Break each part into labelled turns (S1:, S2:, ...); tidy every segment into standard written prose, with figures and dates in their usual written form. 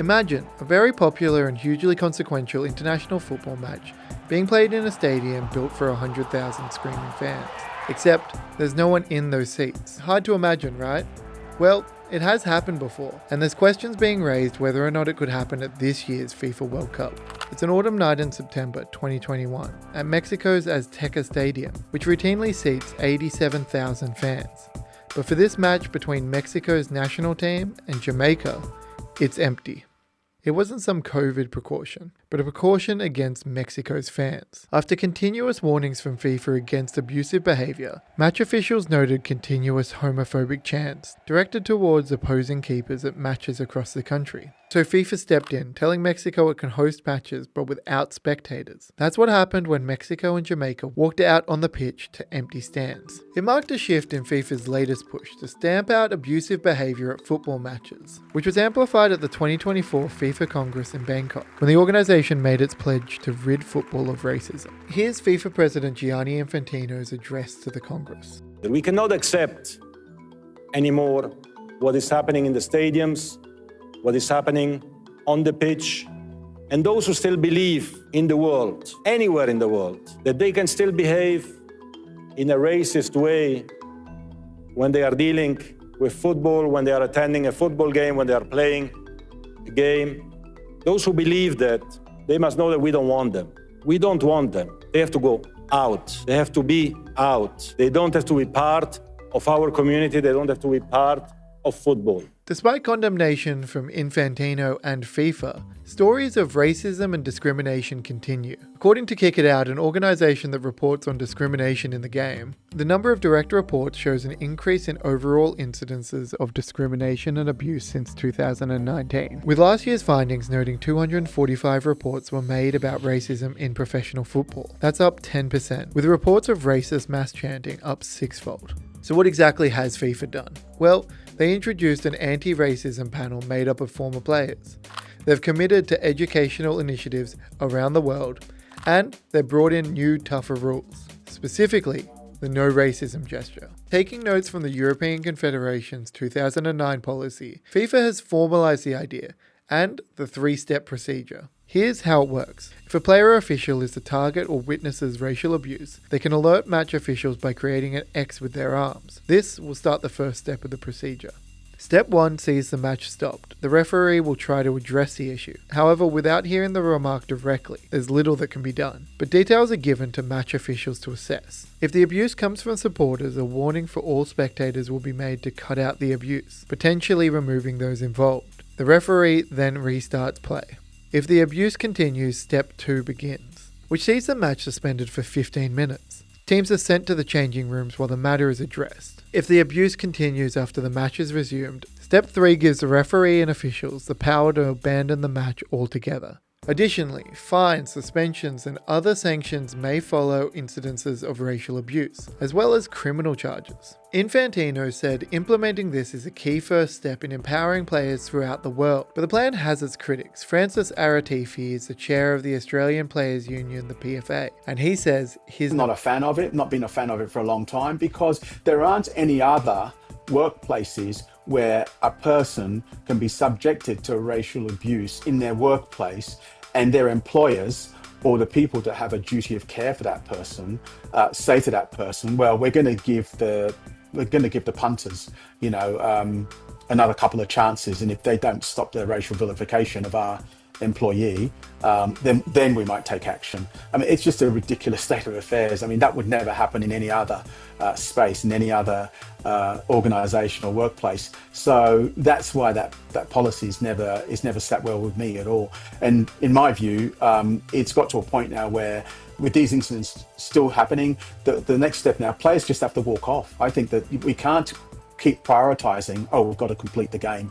S1: Imagine a very popular and hugely consequential international football match being played in a stadium built for 100,000 screaming fans. Except there's no one in those seats. Hard to imagine, right? Well, it has happened before, and there's questions being raised whether or not it could happen at this year's FIFA World Cup. It's an autumn night in September 2021 at Mexico's Azteca Stadium, which routinely seats 87,000 fans. But for this match between Mexico's national team and Jamaica, it's empty. It wasn't some COVID precaution, but a precaution against Mexico's fans. After continuous warnings from FIFA against abusive behaviour, match officials noted continuous homophobic chants directed towards opposing keepers at matches across the country. So FIFA stepped in, telling Mexico it can host matches but without spectators. That's what happened when Mexico and Jamaica walked out on the pitch to empty stands. It marked a shift in FIFA's latest push to stamp out abusive behaviour at football matches, which was amplified at the 2024 FIFA Congress in Bangkok, when the organisation made its pledge to rid football of racism. Here's FIFA President Gianni Infantino's address to the Congress.
S2: We cannot accept anymore what is happening in the stadiums, what is happening on the pitch, and those who still believe in the world, anywhere in the world, that they can still behave in a racist way when they are dealing with football, when they are attending a football game, when they are playing a game. Those who believe that, they must know that we don't want them. We don't want them. They have to go out. They have to be out. They don't have to be part of our community. They don't have to be part of football.
S1: Despite condemnation from Infantino and FIFA, stories of racism and discrimination continue. According to Kick It Out, an organisation that reports on discrimination in the game, the number of direct reports shows an increase in overall incidences of discrimination and abuse since 2019, with last year's findings noting 245 reports were made about racism in professional football. That's up 10%, with reports of racist mass chanting up sixfold. So what exactly has FIFA done? Well, they introduced an anti-racism panel made up of former players. They've committed to educational initiatives around the world, and they've brought in new, tougher rules, specifically the no racism gesture. Taking notes from the European Confederation's 2009 policy, FIFA has formalised the idea and the three-step procedure. Here's how it works. If a player or official is the target or witnesses racial abuse, they can alert match officials by creating an X with their arms. This will start the first step of the procedure. Step 1 sees the match stopped. The referee will try to address the issue. However, without hearing the remark directly, there's little that can be done. But details are given to match officials to assess. If the abuse comes from supporters, a warning for all spectators will be made to cut out the abuse, potentially removing those involved. The referee then restarts play. If the abuse continues, step 2 begins, which sees the match suspended for 15 minutes. Teams are sent to the changing rooms while the matter is addressed. If the abuse continues after the match is resumed, step 3 gives the referee and officials the power to abandon the match altogether. Additionally, fines, suspensions, and other sanctions may follow incidences of racial abuse, as well as criminal charges. Infantino said implementing this is a key first step in empowering players throughout the world, but the plan has its critics. Francis Arratifi is the chair of the Australian Players Union, the PFA, and he says he's
S3: not a fan of it, not been a fan of it for a long time, because there aren't any other workplaces where a person can be subjected to racial abuse in their workplace and their employers or the people that have a duty of care for that person say to that person, well, we're going to give the punters, another couple of chances, and if they don't stop the racial vilification of our employee, then we might take action. I mean, it's just a ridiculous state of affairs. I mean, that would never happen in any other space, in any other organisation or workplace. So that's why that policy is never sat well with me at all. And in my view, it's got to a point now where, with these incidents still happening, the next step now, players just have to walk off. I think that we can't keep prioritising, we've got to complete the game.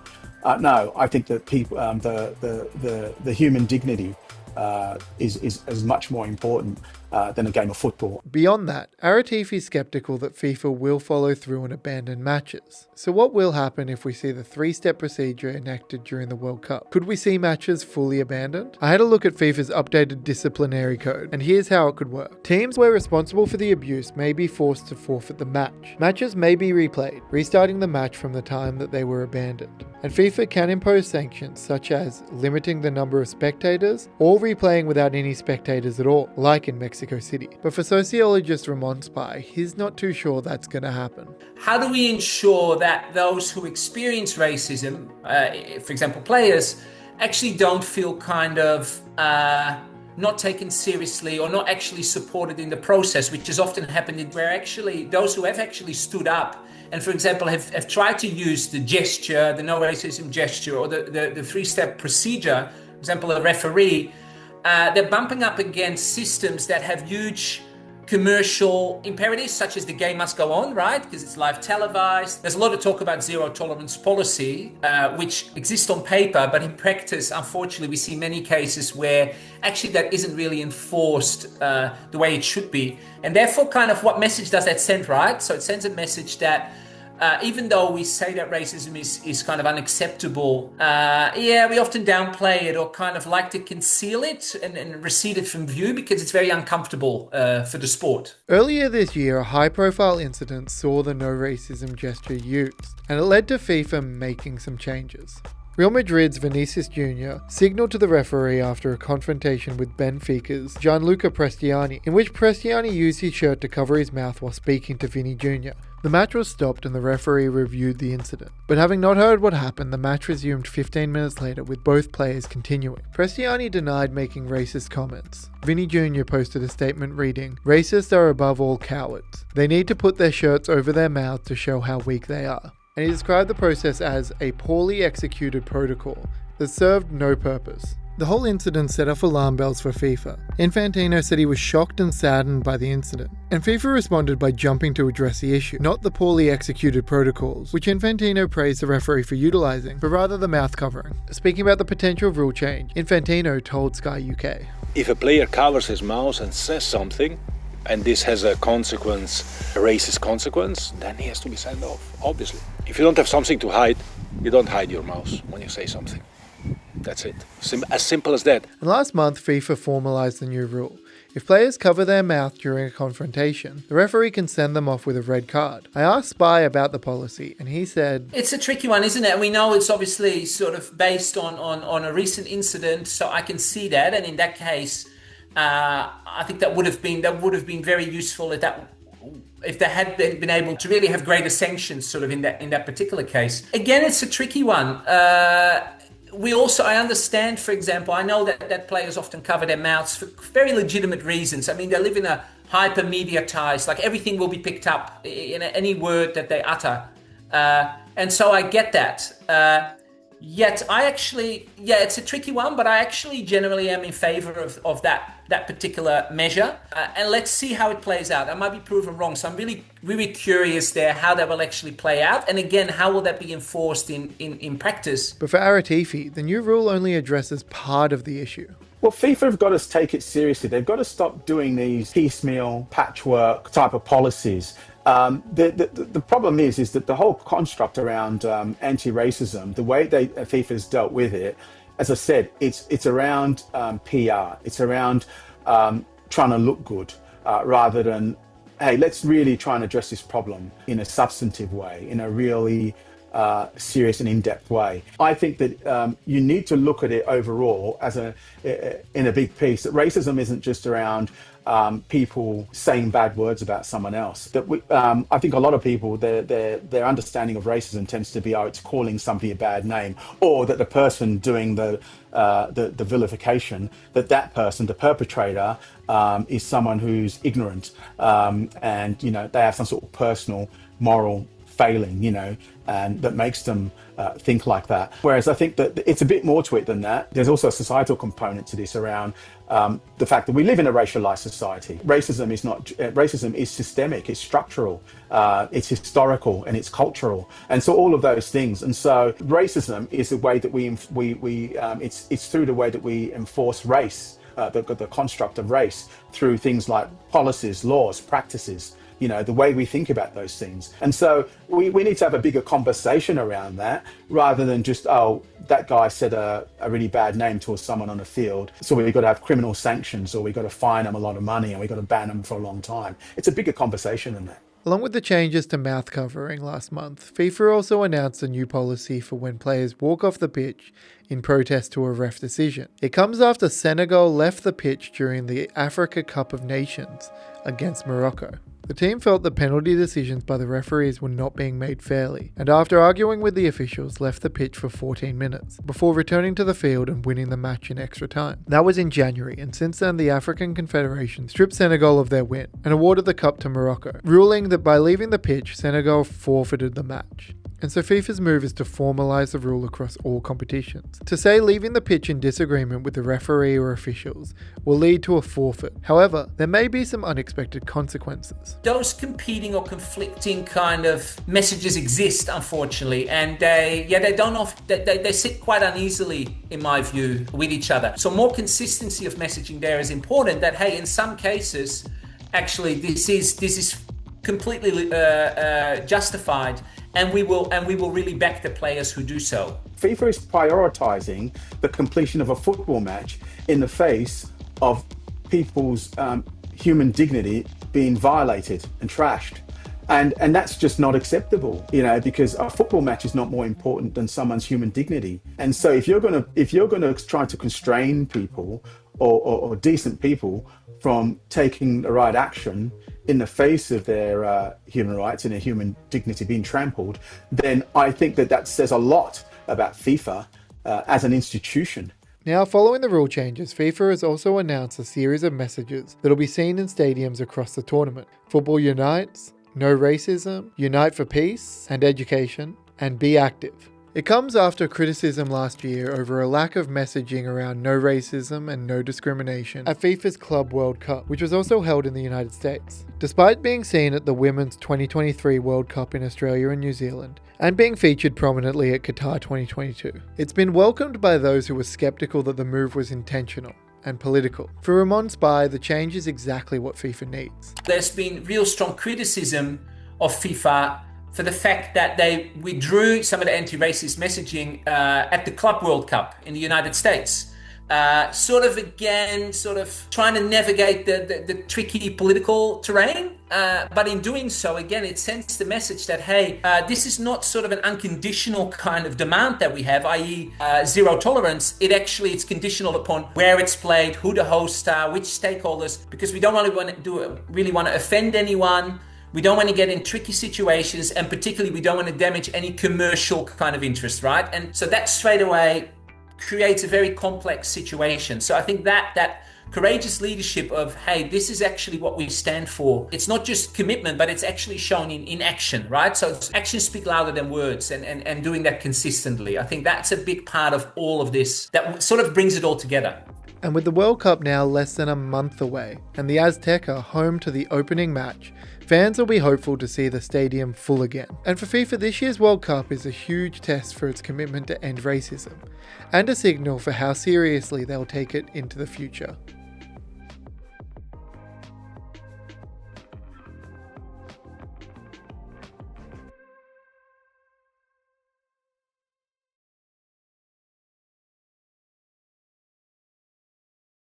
S3: No, I think that people, the human dignity is much more important than a game of football.
S1: Beyond that, Aratifi is skeptical that FIFA will follow through and abandon matches. So what will happen if we see the 3-step procedure enacted during the World Cup? Could we see matches fully abandoned? I had a look at FIFA's updated disciplinary code, and here's how it could work. Teams where responsible for the abuse may be forced to forfeit the match. Matches may be replayed, restarting the match from the time that they were abandoned. And FIFA can impose sanctions such as limiting the number of spectators or replaying without any spectators at all, like in Mexico City. But for sociologist Ramon Spy, he's not too sure that's going to happen.
S4: How do we ensure that those who experience racism, for example players, actually don't feel kind of not taken seriously or not actually supported in the process, which has often happened where actually those who have actually stood up and, for example, have tried to use the gesture, the no racism gesture, or the 3-step procedure, for example, a referee, they're bumping up against systems that have huge commercial imperatives, such as the game must go on, right? Because it's live televised. There's a lot of talk about zero tolerance policy, which exists on paper, but in practice, unfortunately, we see many cases where actually that isn't really enforced the way it should be. And therefore, kind of what message does that send, right? So it sends a message that even though we say that racism is kind of unacceptable, we often downplay it or kind of like to conceal it and recede it from view because it's very uncomfortable for the sport.
S1: Earlier this year, a high-profile incident saw the no racism gesture used, and it led to FIFA making some changes. Real Madrid's Vinicius Jr. signalled to the referee after a confrontation with Benfica's Gianluca Prestiani, in which Prestiani used his shirt to cover his mouth while speaking to Vini Jr. The match was stopped and the referee reviewed the incident. But having not heard what happened, the match resumed 15 minutes later with both players continuing. Prestiani denied making racist comments. Vini Jr. posted a statement reading, "Racists are above all cowards. They need to put their shirts over their mouth to show how weak they are." And he described the process as a poorly executed protocol that served no purpose. The whole incident set off alarm bells for FIFA. Infantino said he was shocked and saddened by the incident, and FIFA responded by jumping to address the issue, not the poorly executed protocols, which Infantino praised the referee for utilising, but rather the mouth covering. Speaking about the potential rule change, Infantino told Sky UK,
S2: If a player covers his mouth and says something, and this has a consequence, a racist consequence, then he has to be sent off, obviously. If you don't have something to hide, you don't hide your mouth when you say something. That's it. As simple as that.
S1: And last month, FIFA formalised the new rule. If players cover their mouth during a confrontation, the referee can send them off with a red card. I asked Spy about the policy, and he said,
S4: It's a tricky one, isn't it? We know it's obviously sort of based on a recent incident, so I can see that. And in that case, I think that would have been very useful if they had been able to really have greater sanctions sort of in that particular case. Again, it's a tricky one. I understand, for example, I know that players often cover their mouths for very legitimate reasons. I mean, they live in a hyper-mediatized, like everything will be picked up in any word that they utter. And so I get that. Yet it's a tricky one, but I actually generally am in favor of that particular measure. And let's see how it plays out. I might be proven wrong. So I'm really, really curious there how that will actually play out. And again, how will that be enforced in practice?
S1: But for Aratifi, the new rule only addresses part of the issue.
S3: Well, FIFA have got to take it seriously. They've got to stop doing these piecemeal, patchwork type of policies. The problem is that the whole construct around anti-racism, the way FIFA's dealt with it, as I said, it's around PR. It's around trying to look good rather than, hey, let's really try and address this problem in a substantive way, in a really serious and in-depth way. I think that you need to look at it overall as in a big piece. That racism isn't just around people saying bad words about someone else. That I think a lot of people, their understanding of racism tends to be, it's calling somebody a bad name, or that the person doing the vilification, that person, the perpetrator, is someone who's ignorant, and they have some sort of personal moral failing, and that makes them think like that. Whereas I think that it's a bit more to it than that. There's also a societal component to this around the fact that we live in a racialized society. Racism is systemic, it's structural, it's historical, and it's cultural, and so all of those things. And so racism is the way that it's through the way that we enforce race the construct of race through things like policies, laws, practices, the way we think about those things. And so we need to have a bigger conversation around that rather than just, that guy said a really bad name to someone on the field, so we've got to have criminal sanctions, or we've got to fine them a lot of money, and we've got to ban them for a long time. It's a bigger conversation than that.
S1: Along with the changes to mouth covering last month, FIFA also announced a new policy for when players walk off the pitch in protest to a ref decision. It comes after Senegal left the pitch during the Africa Cup of Nations against Morocco. The team felt the penalty decisions by the referees were not being made fairly, and after arguing with the officials, left the pitch for 14 minutes, before returning to the field and winning the match in extra time. That was in January, and since then the African Confederation stripped Senegal of their win, and awarded the cup to Morocco, ruling that by leaving the pitch, Senegal forfeited the match. And so FIFA's move is to formalise the rule across all competitions. To say leaving the pitch in disagreement with the referee or officials will lead to a forfeit. However, there may be some unexpected consequences.
S4: Those competing or conflicting kind of messages exist, unfortunately, and they sit quite uneasily, in my view, with each other. So more consistency of messaging there is important. That, hey, in some cases, actually, this is completely justified. And we will really back the players who do so.
S3: FIFA is prioritising the completion of a football match in the face of people's human dignity being violated and trashed. And that's just not acceptable, because a football match is not more important than someone's human dignity. And so if you're gonna try to constrain people or decent people from taking the right action in the face of their human rights and their human dignity being trampled, then I think that says a lot about FIFA as an institution.
S1: Now, following the rule changes, FIFA has also announced a series of messages that will be seen in stadiums across the tournament. Football unites, no racism, unite for peace and education, and be active. It comes after criticism last year over a lack of messaging around no racism and no discrimination at FIFA's Club World Cup, which was also held in the United States. Despite being seen at the Women's 2023 World Cup in Australia and New Zealand, and being featured prominently at Qatar 2022, it's been welcomed by those who were skeptical that the move was intentional and political. For Ramon Spy, the change is exactly what FIFA needs.
S4: There's been real strong criticism of FIFA for the fact that they withdrew some of the anti-racist messaging at the Club World Cup in the United States. Sort of trying to navigate the tricky political terrain. But in doing so, again, it sends the message that, hey, this is not sort of an unconditional kind of demand that we have, i.e. Zero tolerance. It's conditional upon where it's played, who the hosts are, which stakeholders, because we don't really want to offend anyone. We don't want to get in tricky situations, and particularly we don't want to damage any commercial kind of interest, right? And so that straight away creates a very complex situation. So I think that courageous leadership of, hey, this is actually what we stand for. It's not just commitment, but it's actually shown in action, right? So actions speak louder than words, and doing that consistently. I think that's a big part of all of this that sort of brings it all together.
S1: And with the World Cup now less than a month away, and the Azteca home to the opening match, fans will be hopeful to see the stadium full again. And for FIFA, this year's World Cup is a huge test for its commitment to end racism, and a signal for how seriously they'll take it into the future.